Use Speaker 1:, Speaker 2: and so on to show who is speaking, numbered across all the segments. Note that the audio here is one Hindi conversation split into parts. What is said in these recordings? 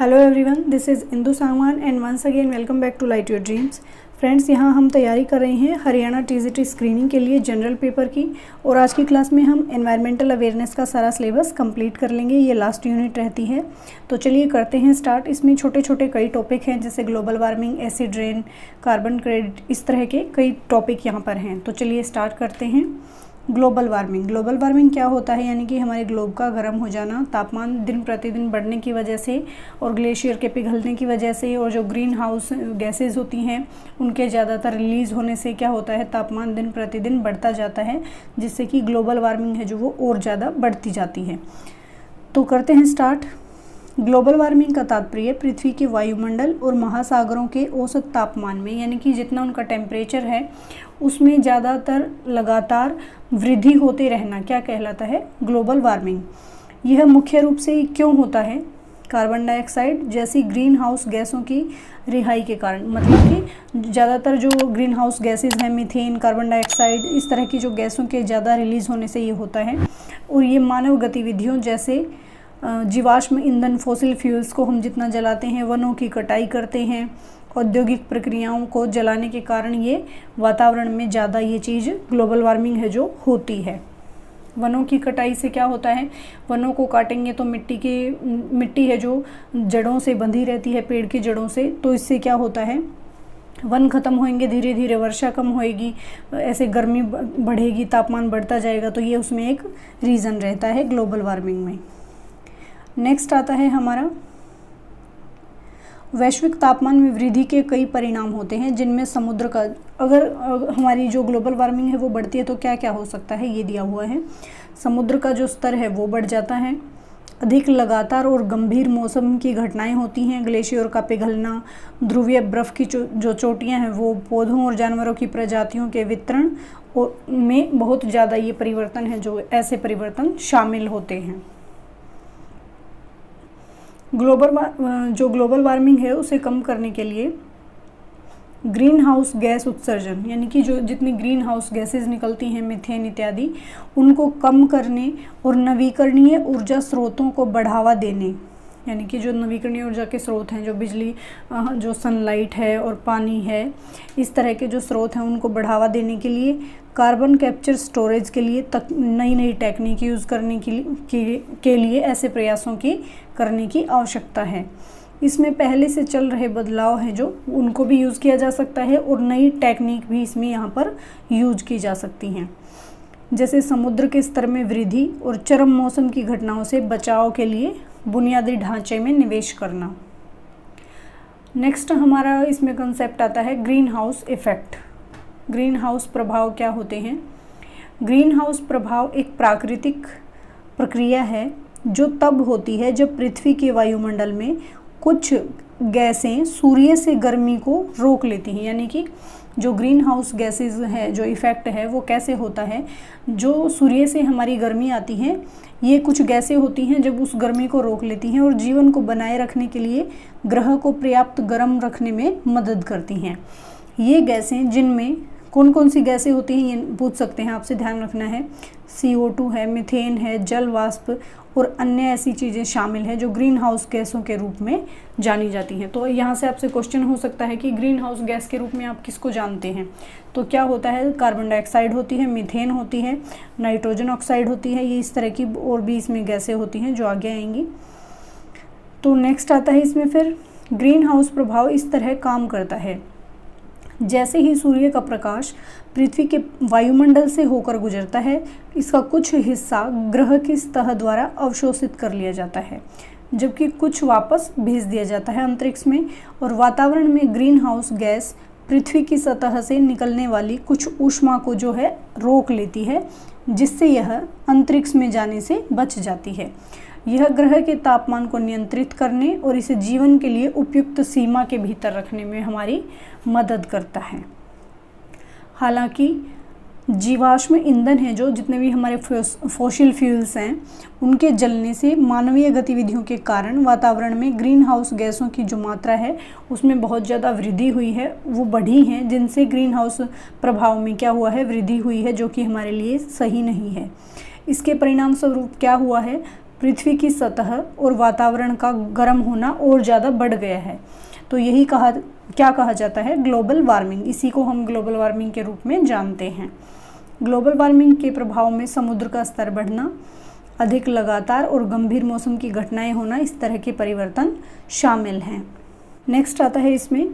Speaker 1: Hello everyone, this is Indu Sangwan and once again welcome back to light your dreams. Friends, यहाँ हम तैयारी कर रहे हैं हरियाणा टीजीटी स्क्रीनिंग के लिए जनरल पेपर की। और आज की क्लास में हम एनवायरमेंटल अवेयरनेस का सारा सिलेबस कंप्लीट कर लेंगे। ये लास्ट यूनिट रहती है, तो चलिए करते हैं स्टार्ट। इसमें छोटे छोटे कई टॉपिक हैं, जैसे global warming, acid rain, carbon credit, इस तरह के कई टॉपिक यहाँ पर हैं। तो चलिए स्टार्ट करते हैं। ग्लोबल वार्मिंग क्या होता है, यानी कि हमारे ग्लोब का गर्म हो जाना, तापमान दिन प्रतिदिन बढ़ने की वजह से और ग्लेशियर के पिघलने की वजह से, और जो ग्रीन हाउस गैसेज होती हैं उनके ज़्यादातर रिलीज़ होने से क्या होता है, तापमान दिन प्रतिदिन बढ़ता जाता है, जिससे कि ग्लोबल वार्मिंग है जो वो और ज़्यादा बढ़ती जाती है। तो करते हैं स्टार्ट। ग्लोबल वार्मिंग का तात्पर्य पृथ्वी के वायुमंडल और महासागरों के औसत तापमान में, यानी कि जितना उनका टेम्परेचर है उसमें ज़्यादातर लगातार वृद्धि होते रहना क्या कहलाता है, ग्लोबल वार्मिंग। यह मुख्य रूप से क्यों होता है, कार्बन डाइऑक्साइड जैसी ग्रीन हाउस गैसों की रिहाई के कारण। मतलब कि ज़्यादातर जो ग्रीन हाउस गैसेज हैं, मीथेन, कार्बन डाइऑक्साइड, इस तरह की जो गैसों के ज़्यादा रिलीज़ होने से ये होता है। और ये मानव गतिविधियों जैसे जीवाश्म ईंधन, फॉसिल फ्यूल्स को हम जितना जलाते हैं, वनों की कटाई करते हैं, औद्योगिक प्रक्रियाओं को जलाने के कारण ये वातावरण में ज़्यादा ये चीज़ ग्लोबल वार्मिंग है जो होती है। वनों की कटाई से क्या होता है, वनों को काटेंगे तो मिट्टी है जो जड़ों से बंधी रहती है, पेड़ की जड़ों से, तो इससे क्या होता है, वन खत्म होएंगे, धीरे धीरे वर्षा कम होएगी, ऐसे गर्मी बढ़ेगी, तापमान बढ़ता जाएगा। तो ये उसमें एक रीज़न रहता है ग्लोबल वार्मिंग में। नेक्स्ट आता है हमारा, वैश्विक तापमान में वृद्धि के कई परिणाम होते हैं, जिनमें समुद्र का, अगर हमारी जो ग्लोबल वार्मिंग है वो बढ़ती है तो क्या क्या हो सकता है, ये दिया हुआ है। समुद्र का जो स्तर है वो बढ़ जाता है, अधिक लगातार और गंभीर मौसम की घटनाएं होती हैं, ग्लेशियर का पिघलना, ध्रुवीय बर्फ़ की जो चोटियां हैं वो पौधों और जानवरों की प्रजातियों के वितरण में बहुत ज़्यादा ये परिवर्तन है, जो ऐसे परिवर्तन शामिल होते हैं। ग्लोबल वार्मिंग है उसे कम करने के लिए ग्रीन हाउस गैस उत्सर्जन, यानी कि जो जितनी ग्रीन हाउस गैसेज निकलती हैं, मीथेन इत्यादि, उनको कम करने और नवीकरणीय ऊर्जा स्रोतों को बढ़ावा देने, यानी कि जो नवीकरणीय ऊर्जा के स्रोत हैं, जो बिजली, जो सनलाइट है और पानी है, इस तरह के जो स्रोत हैं उनको बढ़ावा देने के लिए, कार्बन कैप्चर स्टोरेज के लिए नई नई टेक्निक यूज़ करने के लिए ऐसे प्रयासों की करने की आवश्यकता है। इसमें पहले से चल रहे बदलाव हैं जो उनको भी यूज़ किया जा सकता है, और नई टेक्निक भी इसमें यहाँ पर यूज की जा सकती हैं, जैसे समुद्र के स्तर में वृद्धि और चरम मौसम की घटनाओं से बचाव के लिए बुनियादी ढांचे में निवेश करना। नेक्स्ट हमारा इसमें कंसेप्ट आता है green house effect. Green house प्रभाव क्या होते हैं? ग्रीन हाउस प्रभाव एक प्राकृतिक प्रक्रिया है जो तब होती है जब पृथ्वी के वायुमंडल में कुछ गैसें सूर्य से गर्मी को रोक लेती हैं। यानी कि जो ग्रीन हाउस गैसेस है, जो इफ़ेक्ट है वो कैसे होता है, जो सूर्य से हमारी गर्मी आती है, ये कुछ गैसें होती हैं जब उस गर्मी को रोक लेती हैं और जीवन को बनाए रखने के लिए ग्रह को पर्याप्त गर्म रखने में मदद करती हैं। ये गैसें, जिनमें कौन कौन सी गैसें होती हैं ये पूछ सकते हैं, आपसे ध्यान रखना है। CO2 है, मीथेन है, जल वाष्प और अन्य ऐसी चीज़ें शामिल हैं जो ग्रीन हाउस गैसों के रूप में जानी जाती हैं। तो यहाँ से आपसे क्वेश्चन हो सकता है कि ग्रीन हाउस गैस के रूप में आप किसको जानते हैं? तो क्या होता है, कार्बन डाइऑक्साइड होती है, मीथेन होती है, नाइट्रोजन ऑक्साइड होती है, ये इस तरह की और भी इसमें गैसें होती हैं जो आगे आएंगी। तो नेक्स्ट आता है इसमें फिर, ग्रीन हाउस प्रभाव इस तरह काम करता है, जैसे ही सूर्य का प्रकाश पृथ्वी के वायुमंडल से होकर गुजरता है, इसका कुछ हिस्सा ग्रह की सतह द्वारा अवशोषित कर लिया जाता है, जबकि कुछ वापस भेज दिया जाता है अंतरिक्ष में। और वातावरण में ग्रीन हाउस गैस पृथ्वी की सतह से निकलने वाली कुछ ऊष्मा को जो है रोक लेती है, जिससे यह अंतरिक्ष में जाने से बच जाती है। यह ग्रह के तापमान को नियंत्रित करने और इसे जीवन के लिए उपयुक्त सीमा के भीतर रखने में हमारी मदद करता है। हालांकि जीवाश्म ईंधन है, जो जितने भी हमारे फॉसिल फ्यूल्स हैं, उनके जलने से मानवीय गतिविधियों के कारण वातावरण में ग्रीन हाउस गैसों की जो मात्रा है उसमें बहुत ज़्यादा वृद्धि हुई है, वो बढ़ी है, जिनसे ग्रीन हाउस प्रभाव में क्या हुआ है, वृद्धि हुई है, जो कि हमारे लिए सही नहीं है। इसके परिणाम स्वरूप क्या हुआ है, पृथ्वी की सतह और वातावरण का गर्म होना और ज़्यादा बढ़ गया है। तो यही क्या कहा जाता है? Global warming. इसी को हम ग्लोबल वार्मिंग के रूप में जानते हैं। ग्लोबल वार्मिंग के प्रभाव में समुद्र का स्तर बढ़ना, अधिक लगातार और गंभीर मौसम की घटनाएं होना, इस तरह के परिवर्तन शामिल हैं। नेक्स्ट आता है इसमें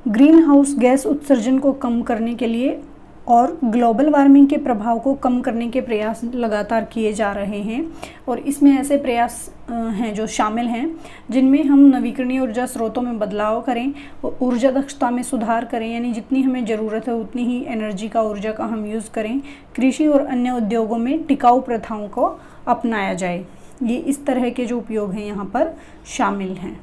Speaker 1: ग्रीन हाउस गैस उत्सर्जन को कम करने के लिए और ग्लोबल वार्मिंग के प्रभाव को कम करने के प्रयास लगातार किए जा रहे हैं। और इसमें ऐसे प्रयास हैं जो शामिल हैं जिनमें हम नवीकरणीय ऊर्जा स्रोतों में बदलाव करें, ऊर्जा दक्षता में सुधार करें, यानी जितनी हमें ज़रूरत है उतनी ही एनर्जी का, ऊर्जा का हम यूज़ करें। कृषि और अन्य उद्योगों में टिकाऊ प्रथाओं को अपनाया जाए। ये इस तरह के जो उपयोग हैं यहाँ पर शामिल हैं।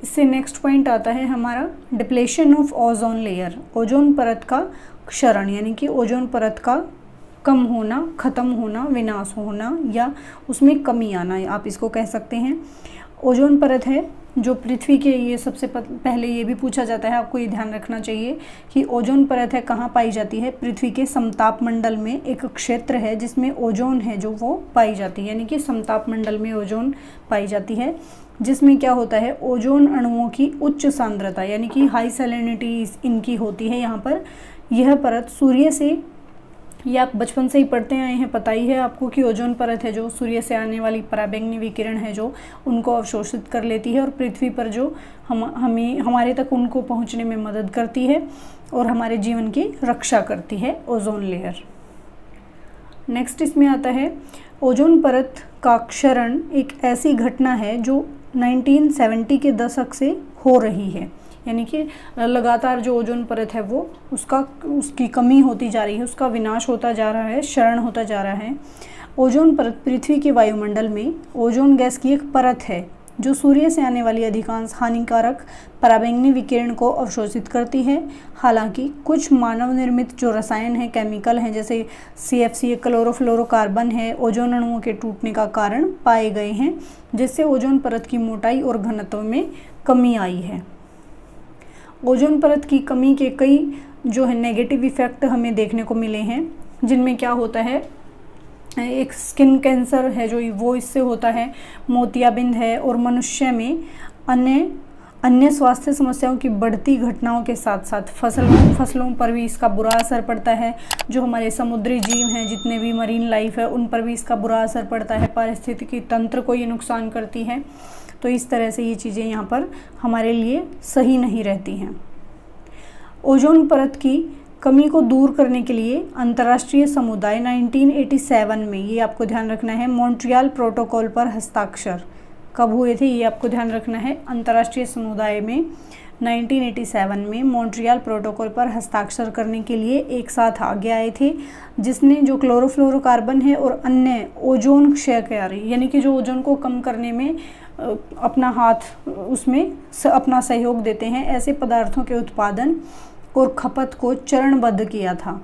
Speaker 1: इससे नेक्स्ट पॉइंट आता है हमारा depletion of ozone layer, ozone परत का क्षरण, यानी कि ओजोन परत का कम होना, ख़त्म होना, विनाश होना या उसमें कमी आना, आप इसको कह सकते हैं। ओजोन परत है जो पृथ्वी के, ये सबसे पहले ये भी पूछा जाता है, आपको ये ध्यान रखना चाहिए कि ओजोन परत है कहाँ पाई जाती है? पृथ्वी के समताप मंडल में एक क्षेत्र है जिसमें ओजोन है जो वो पाई जाती है, यानी कि समताप मंडल में ओजोन पाई जाती है, जिसमें क्या होता है? ओजोन अणुओं की उच्च सांद्रता, यानी कि हाई सैलिनिटी इनकी होती है यहाँ पर। यह परत सूर्य से, ये आप बचपन से ही पढ़ते आए हैं, पता ही है आपको कि ओजोन परत है जो सूर्य से आने वाली पराबैंगनी विकिरण है जो उनको अवशोषित कर लेती है और पृथ्वी पर जो हमारे तक उनको पहुंचने में मदद करती है और हमारे जीवन की रक्षा करती है, ओजोन लेयर। नेक्स्ट इसमें आता है ओजोन परत का क्षरण एक ऐसी घटना है जो 1970 के दशक से हो रही है, यानी कि लगातार जो ओजोन परत है वो उसकी कमी होती जा रही है, उसका विनाश होता जा रहा है, क्षरण होता जा रहा है। ओजोन परत पृथ्वी के वायुमंडल में ओजोन गैस की एक परत है जो सूर्य से आने वाली अधिकांश हानिकारक पराबैंगनी विकिरण को अवशोषित करती है। हालांकि कुछ मानव निर्मित जो रसायन हैं, केमिकल हैं, जैसे CFC क्लोरोफ्लोरोकार्बन है, ओजोन अणुओं के टूटने का कारण पाए गए हैं, जिससे ओजोन परत की मोटाई और घनत्व में कमी आई है। ओजोन परत की कमी के कई जो है नेगेटिव इफ़ेक्ट हमें देखने को मिले हैं, जिनमें क्या होता है? एक स्किन कैंसर है जो वो इससे होता है, मोतियाबिंद है, और मनुष्य में अन्य स्वास्थ्य समस्याओं की बढ़ती घटनाओं के साथ साथ फसलों पर भी इसका बुरा असर पड़ता है। जो हमारे समुद्री जीव हैं, जितने भी मरीन लाइफ है, उन पर भी इसका बुरा असर पड़ता है, पारिस्थितिकी तंत्र को ये नुकसान करती है। तो इस तरह से ये चीज़ें यहाँ पर हमारे लिए सही नहीं रहती हैं। ओजोन परत की कमी को दूर करने के लिए अंतर्राष्ट्रीय समुदाय 1987 में, ये आपको ध्यान रखना है, मॉन्ट्रियल प्रोटोकॉल पर हस्ताक्षर कब हुए थे? ये आपको ध्यान रखना है। अंतर्राष्ट्रीय समुदाय में 1987 में मॉन्ट्रियल प्रोटोकॉल पर हस्ताक्षर करने के लिए एक साथ आगे आए थे, जिसने जो क्लोरोफ्लोरोकार्बन है और अन्य ओजोन क्षयकारी, यानी कि जो ओजोन को कम करने में अपना हाथ, उसमें अपना सहयोग देते हैं, ऐसे पदार्थों के उत्पादन और खपत को चरणबद्ध किया था।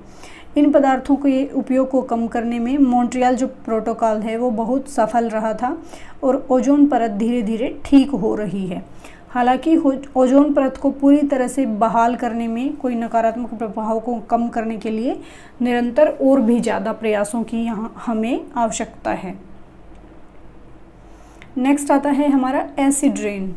Speaker 1: इन पदार्थों के उपयोग को कम करने में मॉन्ट्रियल जो प्रोटोकॉल है वो बहुत सफल रहा था और ओजोन परत धीरे धीरे ठीक हो रही है। हालांकि ओजोन परत को पूरी तरह से बहाल करने में, कोई नकारात्मक प्रभाव को कम करने के लिए निरंतर और भी ज़्यादा प्रयासों की यहाँ हमें आवश्यकता है। नेक्स्ट आता है हमारा एसिड रेन,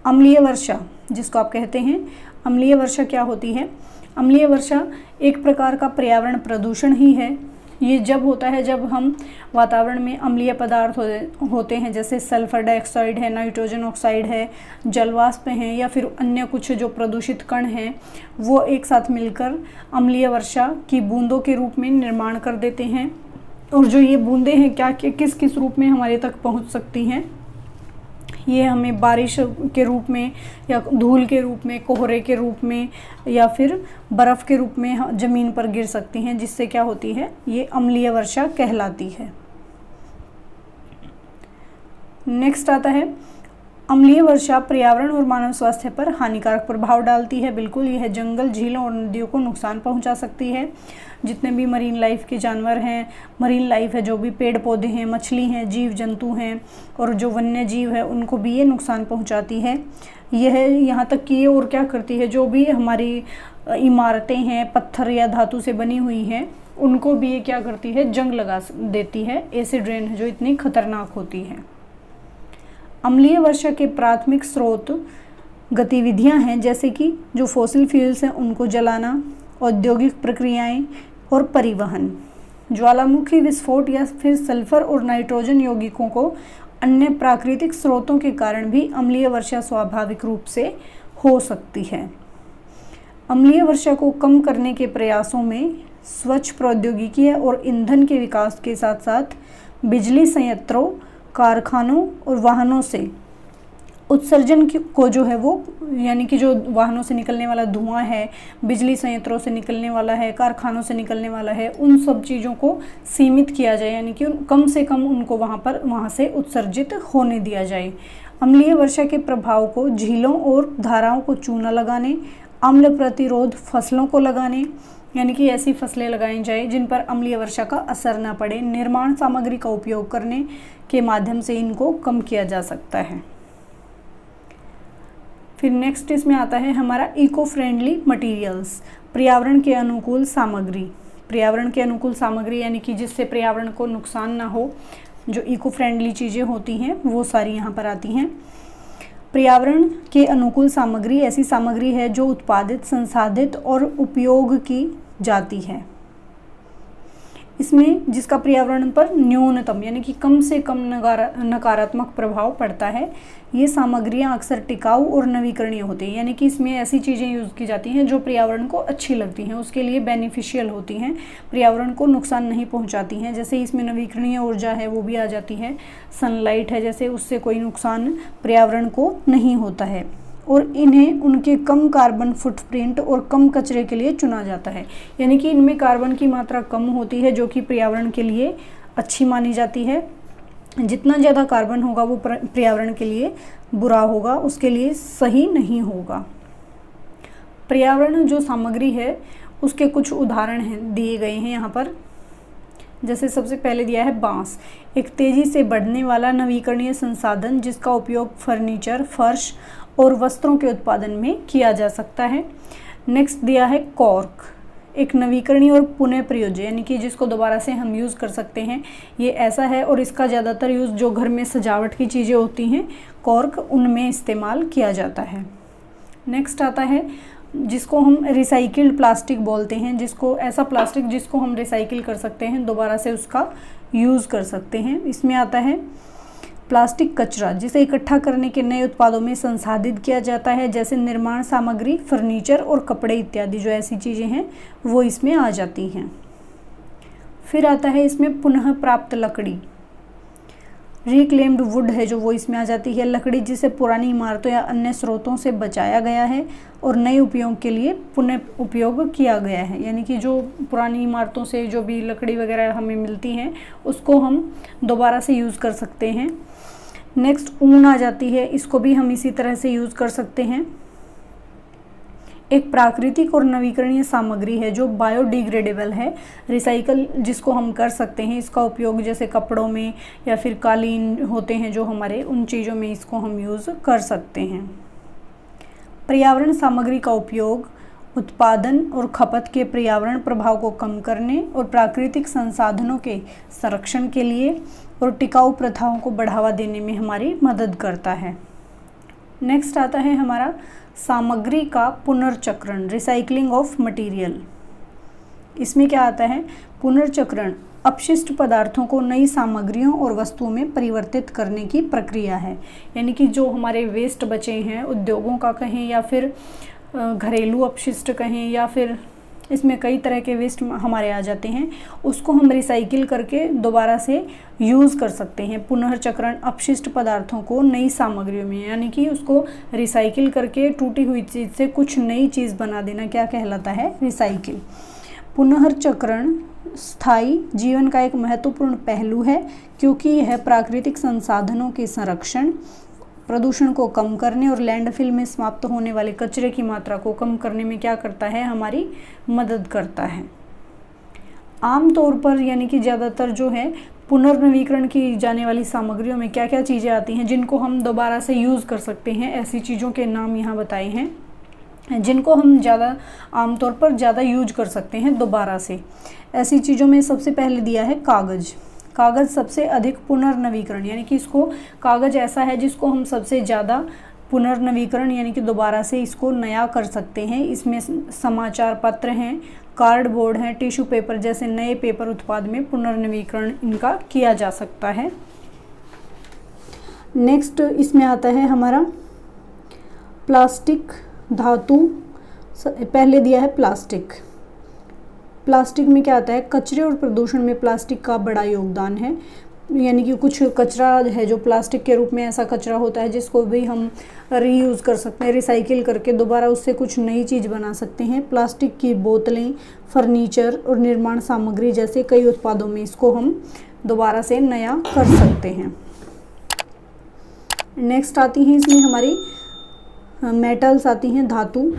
Speaker 1: अम्लीय वर्षा जिसको आप कहते हैं। अम्लीय वर्षा क्या होती है? अम्लीय वर्षा एक प्रकार का पर्यावरण प्रदूषण ही है। ये जब होता है जब हम वातावरण में अम्लीय पदार्थ होते हैं, जैसे सल्फर डाइऑक्साइड है, नाइट्रोजन ऑक्साइड है, जलवाष्प हैं, या फिर अन्य कुछ जो प्रदूषित कण हैं, वो एक साथ मिलकर अम्लीय वर्षा की बूंदों के रूप में निर्माण कर देते हैं। और जो ये बूंदें हैं क्या किस किस रूप में हमारे तक पहुंच सकती हैं? ये हमें बारिश के रूप में, या धूल के रूप में, कोहरे के रूप में, या फिर बर्फ़ के रूप में ज़मीन पर गिर सकती हैं, जिससे क्या होती है? ये अम्लीय वर्षा कहलाती है। नेक्स्ट आता है अम्लीय वर्षा पर्यावरण और मानव स्वास्थ्य पर हानिकारक प्रभाव डालती है। बिल्कुल, यह जंगल, झीलों और नदियों को नुकसान पहुंचा सकती है। जितने भी मरीन लाइफ के जानवर हैं, मरीन लाइफ है, जो भी पेड़ पौधे हैं, मछली हैं, जीव जंतु हैं, और जो वन्य जीव है, उनको भी ये नुकसान पहुंचाती है। यह यहाँ तक कि ये और क्या करती है, जो भी हमारी इमारतें हैं, पत्थर या धातु से बनी हुई हैं, उनको भी ये क्या करती है, जंग लगा देती है। एसिड रेन जो इतनी खतरनाक होती है। अम्लीय वर्षा के प्राथमिक स्रोत गतिविधियां हैं, जैसे कि जो फॉसिल फ्यूल्स हैं उनको जलाना, औद्योगिक प्रक्रियाएं और परिवहन। ज्वालामुखी विस्फोट या फिर सल्फर और नाइट्रोजन यौगिकों को अन्य प्राकृतिक स्रोतों के कारण भी अम्लीय वर्षा स्वाभाविक रूप से हो सकती है। अम्लीय वर्षा को कम करने के प्रयासों में स्वच्छ प्रौद्योगिकी और ईंधन के विकास के साथ साथ बिजली संयंत्रों, कारखानों और वाहनों से उत्सर्जन को जो है वो, यानी कि जो वाहनों से निकलने वाला धुआं है, बिजली संयंत्रों से निकलने वाला है, कारखानों से निकलने वाला है, उन सब चीज़ों को सीमित किया जाए, यानी कि कम से कम उनको वहाँ से उत्सर्जित होने दिया जाए। अम्लीय वर्षा के प्रभाव को झीलों और धाराओं को चूना लगाने, अम्ल प्रतिरोध फसलों को लगाने, यानी कि ऐसी फसलें लगाई जाए जिन पर अम्लीय वर्षा का असर न पड़े, निर्माण सामग्री का उपयोग करने के माध्यम से इनको कम किया जा सकता है। फिर नेक्स्ट इसमें आता है हमारा इको फ्रेंडली मटेरियल्स, पर्यावरण के अनुकूल सामग्री। पर्यावरण के अनुकूल सामग्री यानी कि जिससे पर्यावरण को नुकसान ना हो, जो इको फ्रेंडली चीज़ें होती हैं वो सारी यहाँ पर आती हैं। पर्यावरण के अनुकूल सामग्री ऐसी सामग्री है जो उत्पादित, संसाधित और उपयोग की जाती है। इसमें जिसका पर्यावरण पर न्यूनतम यानी कि कम से कम नकारात्मक प्रभाव पड़ता है। ये सामग्रियां अक्सर टिकाऊ और नवीकरणीय होती हैं, यानी कि इसमें ऐसी चीज़ें यूज़ की जाती हैं जो पर्यावरण को अच्छी लगती हैं, उसके लिए बेनिफिशियल होती हैं, पर्यावरण को नुकसान नहीं पहुंचाती हैं। जैसे इसमें नवीकरणीय ऊर्जा है वो भी आ जाती है, सनलाइट है जैसे, उससे कोई नुकसान पर्यावरण को नहीं होता है और इन्हें उनके कम कार्बन फुटप्रिंट और कम कचरे के लिए चुना जाता है, यानी कि इनमें कार्बन की मात्रा कम होती है जो कि पर्यावरण के लिए अच्छी मानी जाती है। जितना ज़्यादा कार्बन होगा वो पर्यावरण के लिए बुरा होगा, उसके लिए सही नहीं होगा। पर्यावरण जो सामग्री है उसके कुछ उदाहरण हैं दिए गए हैं यहाँ पर। जैसे सबसे पहले दिया है बांस, एक तेज़ी से बढ़ने वाला नवीकरणीय संसाधन जिसका उपयोग फर्नीचर, फर्श और वस्त्रों के उत्पादन में किया जा सकता है। नेक्स्ट दिया है कॉर्क, एक नवीकरणीय और पुनः प्रयोज्य यानी कि जिसको दोबारा से हम यूज़ कर सकते हैं, ये ऐसा है और इसका ज़्यादातर यूज़ जो घर में सजावट की चीज़ें होती हैं कॉर्क, उनमें इस्तेमाल किया जाता है। नेक्स्ट आता है जिसको हम रिसाइकिल्ड प्लास्टिक बोलते हैं, जिसको ऐसा प्लास्टिक जिसको हम रिसाइकिल कर सकते हैं, दोबारा से उसका यूज़ कर सकते हैं। इसमें आता है प्लास्टिक कचरा, जिसे इकट्ठा करने के नए उत्पादों में संसाधित किया जाता है, जैसे निर्माण सामग्री, फर्नीचर और कपड़े इत्यादि, जो ऐसी चीज़ें हैं वो इसमें आ जाती हैं। फिर आता है इसमें पुनः प्राप्त लकड़ी, रिक्लेम्ड वुड है जो वो इसमें आ जाती है, लकड़ी जिसे पुरानी इमारतों या अन्य स्रोतों से बचाया गया है और नए उपयोग के लिए पुनः उपयोग किया गया है, यानी कि जो पुरानी इमारतों से जो भी लकड़ी वगैरह हमें मिलती हैं उसको हम दोबारा से यूज़ कर सकते हैं। नेक्स्ट ऊन आ जाती है, इसको भी हम इसी तरह से यूज़ कर सकते हैं। एक प्राकृतिक और नवीकरणीय सामग्री है जो बायोडिग्रेडेबल है, रिसाइकल जिसको हम कर सकते हैं, इसका उपयोग जैसे कपड़ों में या फिर कालीन होते हैं जो हमारे, उन चीज़ों में इसको हम यूज़ कर सकते हैं। पर्यावरण सामग्री का उपयोग उत्पादन और खपत के पर्यावरण प्रभाव को कम करने और प्राकृतिक संसाधनों के संरक्षण के लिए और टिकाऊ प्रथाओं को बढ़ावा देने में हमारी मदद करता है। नेक्स्ट आता है हमारा सामग्री का पुनर्चक्रण, रिसाइकलिंग ऑफ मटेरियल। इसमें क्या आता है, पुनर्चक्रण अपशिष्ट पदार्थों को नई सामग्रियों और वस्तुओं में परिवर्तित करने की प्रक्रिया है, यानी कि जो हमारे वेस्ट बचे हैं उद्योगों का कहें या फिर घरेलू अपशिष्ट कहें या फिर इसमें कई तरह के वेस्ट हमारे आ जाते हैं, उसको हम रिसाइकिल करके दोबारा से यूज़ कर सकते हैं। पुनर्चक्रण अपशिष्ट पदार्थों को नई सामग्रियों में, यानी कि उसको रिसाइकिल करके टूटी हुई चीज़ से कुछ नई चीज़ बना देना क्या कहलाता है, रिसाइकिल। पुनर्चक्रण स्थायी जीवन का एक महत्वपूर्ण पहलू है क्योंकि यह प्राकृतिक संसाधनों के संरक्षण, प्रदूषण को कम करने और लैंडफिल में समाप्त होने वाले कचरे की मात्रा को कम करने में क्या करता है, हमारी मदद करता है। आमतौर पर यानी कि ज़्यादातर जो है पुनर्नवीकरण की जाने वाली सामग्रियों में क्या क्या चीज़ें आती हैं जिनको हम दोबारा से यूज़ कर सकते हैं, ऐसी चीज़ों के नाम यहाँ बताए हैं। जिनको हम ज़्यादा आमतौर पर ज़्यादा यूज कर सकते हैं दोबारा से। ऐसी चीज़ों में सबसे पहले दिया है कागज़। कागज़ सबसे अधिक पुनर्नवीकरण, यानी कि इसको कागज़ ऐसा है जिसको हम सबसे ज़्यादा पुनर्नवीकरण यानी कि दोबारा से इसको नया कर सकते हैं। इसमें समाचार पत्र हैं, कार्डबोर्ड हैं, टिश्यू पेपर जैसे नए पेपर उत्पाद में पुनर्नवीकरण इनका किया जा सकता है। नेक्स्ट इसमें आता है हमारा प्लास्टिक, धातु। पहले दिया है प्लास्टिक। प्लास्टिक में क्या आता है, कचरे और प्रदूषण में प्लास्टिक का बड़ा योगदान है। यानी कि कुछ कचरा है जो प्लास्टिक के रूप में ऐसा कचरा होता है जिसको भी हम रीयूज़ कर सकते हैं, रिसाइकिल करके दोबारा उससे कुछ नई चीज़ बना सकते हैं। प्लास्टिक की बोतलें, फर्नीचर और निर्माण सामग्री जैसे कई उत्पादों में इसको हम दोबारा से नया कर सकते हैं। नेक्स्ट आती हैं इसमें हमारी मेटल्स आती हैं, धातु,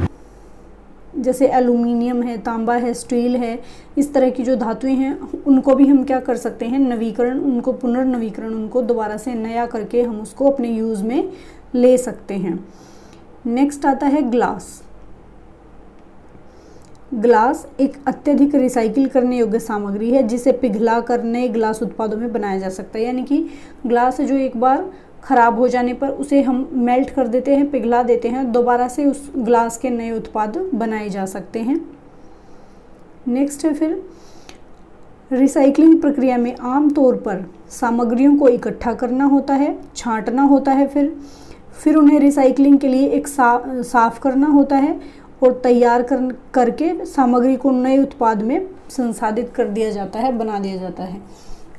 Speaker 1: जैसे एल्युमिनियम है, तांबा है, स्टील है। इस तरह की जो धातुएं हैं उनको भी हम क्या कर सकते हैं, नवीकरण, उनको पुनर्नवीकरण, उनको दोबारा से नया करके हम उसको अपने यूज़ में ले सकते हैं। नेक्स्ट आता है ग्लास। ग्लास एक अत्यधिक रिसाइकिल करने योग्य सामग्री है जिसे पिघला कर नए ग्लास उत्पादों में बनाया जा सकता है। यानी कि ग्लास जो एक बार ख़राब हो जाने पर उसे हम मेल्ट कर देते हैं, पिघला देते हैं, दोबारा से उस ग्लास के नए उत्पाद बनाए जा सकते हैं। नेक्स्ट है फिर रिसाइकलिंग प्रक्रिया में आम तौर पर सामग्रियों को इकट्ठा करना होता है, छांटना होता है, फिर उन्हें रिसाइकलिंग के लिए एक साफ करना होता है और तैयार करके सामग्री को नए उत्पाद में संसाधित कर दिया जाता है, बना दिया जाता है।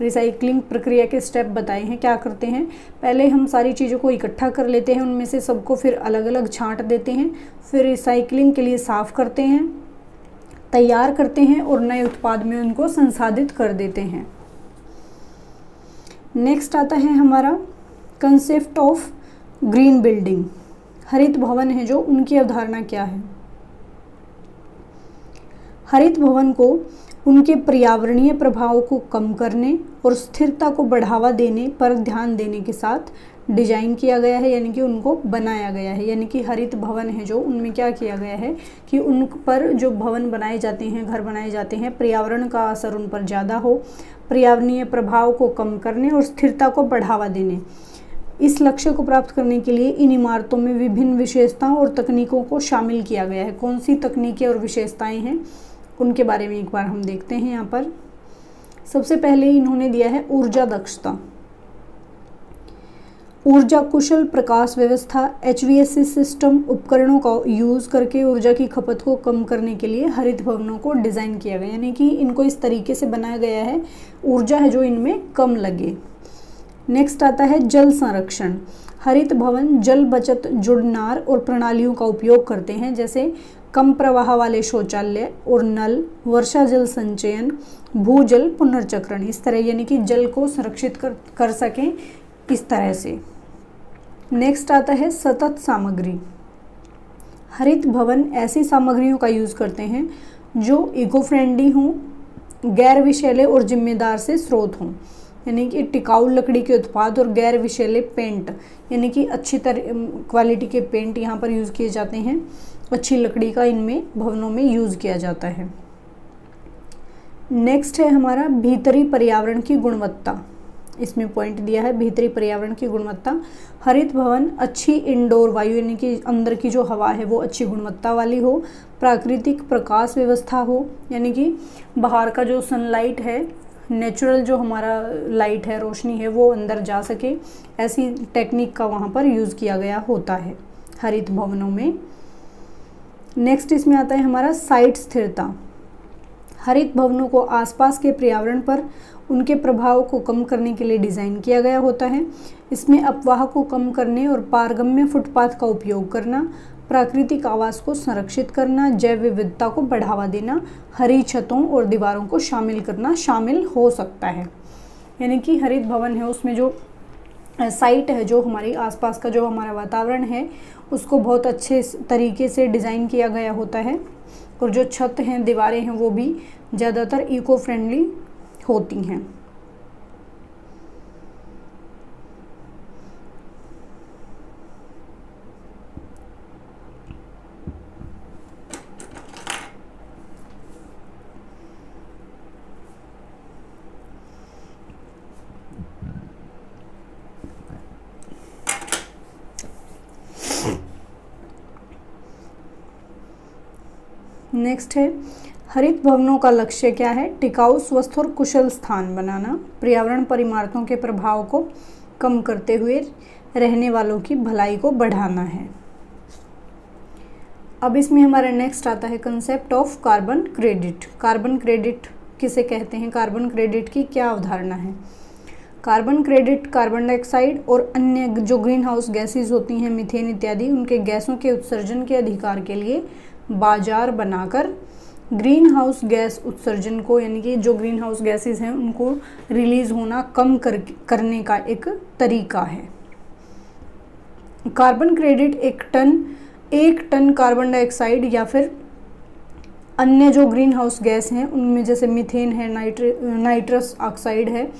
Speaker 1: रिसाइकलिंग प्रक्रिया के स्टेप बताए हैं। क्या करते हैं, पहले हम सारी चीज़ों को इकट्ठा कर लेते हैं, उनमें से सबको फिर अलग अलग छांट देते हैं, फिर रिसाइकलिंग के लिए साफ़ करते हैं, तैयार करते हैं और नए उत्पाद में उनको संसाधित कर देते हैं। नेक्स्ट आता है हमारा कंसेप्ट ऑफ ग्रीन बिल्डिंग। हरित भवन है जो, उनकी अवधारणा क्या है। हरित भवन को उनके पर्यावरणीय प्रभाव को कम करने और स्थिरता को बढ़ावा देने पर ध्यान देने के साथ डिजाइन किया गया है, यानी कि उनको बनाया गया है। यानी कि हरित भवन है जो, उनमें क्या किया गया है कि उन पर जो भवन बनाए जाते हैं, घर बनाए जाते हैं, पर्यावरण का असर उन पर ज़्यादा हो, पर्यावरणीय प्रभाव को कम करने और स्थिरता को बढ़ावा देने। इस लक्ष्य को प्राप्त करने के लिए इन इमारतों में विभिन्न विशेषताओं और तकनीकों को शामिल किया गया है। कौन सी तकनीकें और विशेषताएं हैं उनके बारे में एक बार हम देखते हैं। यहाँ पर सबसे पहले इन्होंने दिया है ऊर्जा दक्षता। ऊर्जा कुशल प्रकाश व्यवस्था, HVAC सिस्टम उपकरणों का यूज़ करके ऊर्जा की खपत को कम करने के लिए हरित भवनों को डिज़ाइन किया गया, यानी कि इनको इस तरीके से बनाया गया है ऊर्जा है जो इनमें कम लगे। नेक्स्ट आता है जल संरक्षण। हरित भवन जल बचत जुड़नार और प्रणालियों का उपयोग करते हैं, जैसे कम प्रवाह वाले शौचालय और नल, वर्षा जल संचयन, भूजल पुनर्चक्रण, इस तरह, यानी कि जल को संरक्षित कर सकें इस तरह से। नेक्स्ट आता है सतत सामग्री। हरित भवन ऐसी सामग्रियों का यूज़ करते हैं जो इको फ्रेंडली हों, गैर विषैले और जिम्मेदार से स्रोत हों, यानी कि टिकाऊ लकड़ी के उत्पाद और गैर विषैले पेंट, यानी कि अच्छी क्वालिटी के पेंट यहाँ पर यूज़ किए जाते हैं। अच्छी लकड़ी का इनमें भवनों में यूज़ किया जाता है। नेक्स्ट है हमारा भीतरी पर्यावरण की गुणवत्ता। इसमें पॉइंट दिया है भीतरी पर्यावरण की गुणवत्ता। हरित भवन अच्छी इंडोर वायु, यानी कि अंदर की जो हवा है वो अच्छी गुणवत्ता वाली हो, प्राकृतिक प्रकाश व्यवस्था हो, यानी कि बाहर का जो सनलाइट है, नेचुरल जो हमारा लाइट है, रोशनी है, वो अंदर जा सके, ऐसी टेक्निक का वहाँ पर यूज़ किया गया होता है हरित भवनों में। नेक्स्ट इसमें आता है हमारा साइट स्थिरता। हरित भवनों को आसपास के पर्यावरण पर उनके प्रभाव को कम करने के लिए डिज़ाइन किया गया होता है। इसमें अपवाह को कम करने और पारगम्य फुटपाथ का उपयोग करना, प्राकृतिक आवास को संरक्षित करना, जैव विविधता को बढ़ावा देना, हरी छतों और दीवारों को शामिल करना शामिल हो सकता है। यानी कि हरित भवन है उसमें जो साइट है, जो हमारी आसपास का जो हमारा वातावरण है, उसको बहुत अच्छे तरीके से डिज़ाइन किया गया होता है और जो छत हैं, दीवारें हैं, वो भी ज़्यादातर इको फ्रेंडली होती हैं। नेक्स्ट है, हरित भवनों का लक्ष्य क्या है? टिकाऊ, स्वस्थ और कुशल स्थान बनाना, पर्यावरण पर इमारतों के प्रभाव को कम करते हुए रहने वालों की भलाई को बढ़ाना है। अब इसमें हमारा नेक्स्ट आता है concept of carbon credit. Carbon credit किसे कहते हैं? कार्बन क्रेडिट की क्या अवधारणा है? कार्बन क्रेडिट कार्बन डाइऑक्साइड और अन्य जो ग्रीन हाउस गैसेज होती हैं, मीथेन इत्यादि, उनके गैसों के उत्सर्जन के अधिकार के लिए बाजार बनाकर ग्रीन हाउस गैस उत्सर्जन को, यानी कि जो ग्रीन हाउस गैसेज हैं उनको रिलीज होना कम करने का एक तरीका है। कार्बन क्रेडिट एक टन कार्बन डाइऑक्साइड या फिर अन्य जो ग्रीन हाउस गैस हैं उनमें जैसे मीथेन है, नाइट्रस ऑक्साइड है,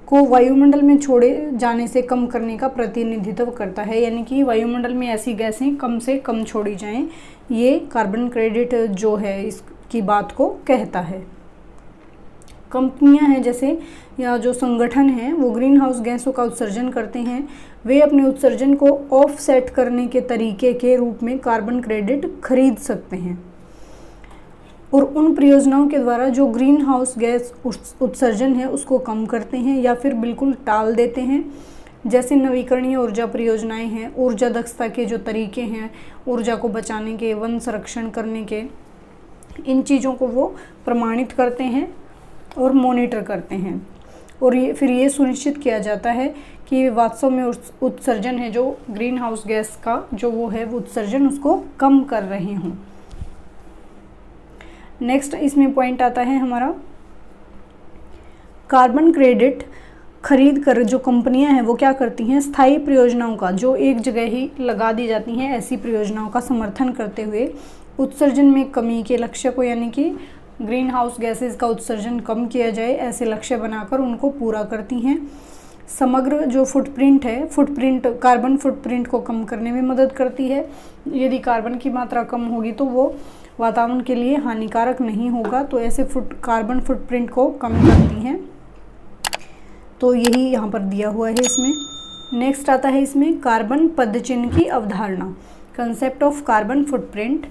Speaker 1: को वायुमंडल में छोड़े जाने से कम करने का प्रतिनिधित्व करता है। यानी कि वायुमंडल में ऐसी गैसें कम से कम छोड़ी जाएं, ये कार्बन क्रेडिट जो है इसकी बात को कहता है। कंपनियां हैं जैसे या जो संगठन हैं वो ग्रीन हाउस गैसों का उत्सर्जन करते हैं, वे अपने उत्सर्जन को ऑफसेट करने के तरीके के रूप में कार्बन क्रेडिट खरीद सकते हैं और उन परियोजनाओं के द्वारा जो ग्रीन हाउस गैस उत्सर्जन है उसको कम करते हैं या फिर बिल्कुल टाल देते हैं। जैसे नवीकरणीय ऊर्जा परियोजनाएं हैं, ऊर्जा दक्षता के जो तरीके हैं, ऊर्जा को बचाने के, वन संरक्षण करने के, इन चीज़ों को वो प्रमाणित करते हैं और मॉनिटर करते हैं और ये सुनिश्चित किया जाता है कि वास्तव में उत्सर्जन है जो ग्रीन हाउस गैस का जो वो है वो उत्सर्जन उसको कम कर रहे हों। नेक्स्ट इसमें पॉइंट आता है हमारा, कार्बन क्रेडिट खरीद कर जो कंपनियां हैं वो क्या करती हैं? स्थायी परियोजनाओं का, जो एक जगह ही लगा दी जाती हैं, ऐसी परियोजनाओं का समर्थन करते हुए उत्सर्जन में कमी के लक्ष्य को, यानी कि ग्रीन हाउस गैसेस का उत्सर्जन कम किया जाए, ऐसे लक्ष्य बनाकर उनको पूरा करती हैं। समग्र जो फुटप्रिंट है, कार्बन फुटप्रिंट को कम करने में मदद करती है। यदि कार्बन की मात्रा कम होगी तो वो वातावरण के लिए हानिकारक नहीं होगा, तो ऐसे कार्बन फुटप्रिंट को कम करती हैं। तो यही यहाँ पर दिया हुआ है इसमें। नेक्स्ट आता है इसमें कार्बन पदचिन्ह की अवधारणा, कंसेप्ट ऑफ कार्बन फुटप्रिंट।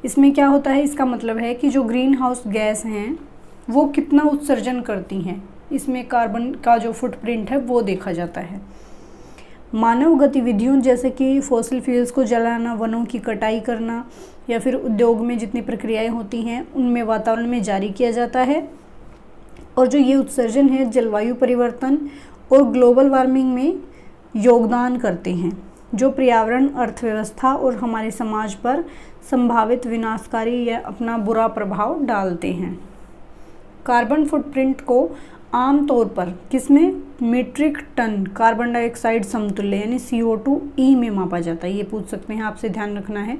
Speaker 1: इसमें क्या होता है? इसका मतलब है कि जो ग्रीन हाउस गैस हैं वो कितना उत्सर्जन करती हैं, इसमें कार्बन का जो फुटप्रिंट है वो देखा जाता है। मानव गतिविधियों जैसे कि फॉसिल फ्यूल्स को जलाना, वनों की कटाई करना या फिर उद्योग में जितनी प्रक्रियाएं होती हैं उनमें वातावरण में जारी किया जाता है और जो ये उत्सर्जन है जलवायु परिवर्तन और ग्लोबल वार्मिंग में योगदान करते हैं, जो पर्यावरण, अर्थव्यवस्था और हमारे समाज पर संभावित विनाशकारी या अपना बुरा प्रभाव डालते हैं। कार्बन फुटप्रिंट को आम तौर पर किसमें? मीट्रिक टन कार्बन डाइऑक्साइड समतुल्य यानी CO2e में मापा जाता है। ये पूछ सकते हैं, आपसे ध्यान रखना है।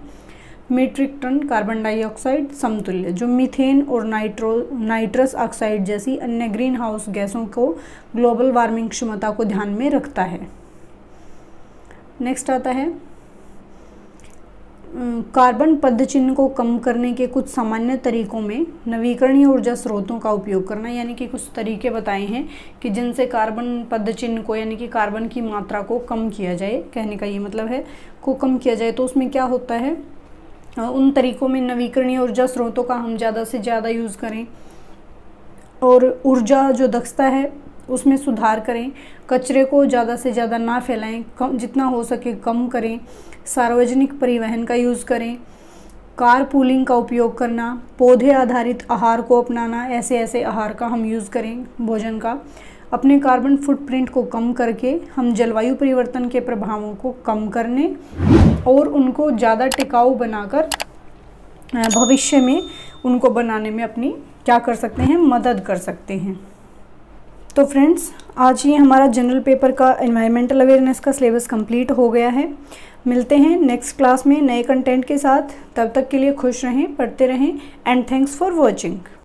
Speaker 1: मीट्रिक टन कार्बन डाइऑक्साइड समतुल्य, जो मीथेन और नाइट्रस ऑक्साइड जैसी अन्य ग्रीन हाउस गैसों को ग्लोबल वार्मिंग क्षमता को ध्यान में रखता है। नेक्स्ट आता है कार्बन पदचिन्ह को कम करने के कुछ सामान्य तरीकों में नवीकरणीय ऊर्जा स्रोतों का उपयोग करना, यानी कि कुछ तरीके बताए हैं कि जिनसे कार्बन पदचिन्ह को, यानी कि कार्बन की मात्रा को कम किया जाए, कहने का ये मतलब है को कम किया जाए। तो उसमें क्या होता है, उन तरीकों में नवीकरणीय ऊर्जा स्रोतों का हम ज़्यादा से ज़्यादा यूज़ करें और ऊर्जा जो दक्षता है उसमें सुधार करें, कचरे को ज़्यादा से ज़्यादा ना फैलाएं, जितना हो सके कम करें, सार्वजनिक परिवहन का यूज़ करें, कार पूलिंग का उपयोग करना, पौधे आधारित आहार को अपनाना, ऐसे आहार का हम यूज़ करें भोजन का। अपने कार्बन फुटप्रिंट को कम करके हम जलवायु परिवर्तन के प्रभावों को कम करने और उनको ज़्यादा टिकाऊ बनाकर भविष्य में उनको बनाने में अपनी क्या कर सकते हैं, मदद कर सकते हैं। तो फ्रेंड्स, आज ये हमारा जनरल पेपर का एनवायरमेंटल अवेयरनेस का सिलेबस कंप्लीट हो गया है। मिलते हैं नेक्स्ट क्लास में नए कंटेंट के साथ। तब तक के लिए खुश रहें, पढ़ते रहें एंड थैंक्स फॉर वॉचिंग।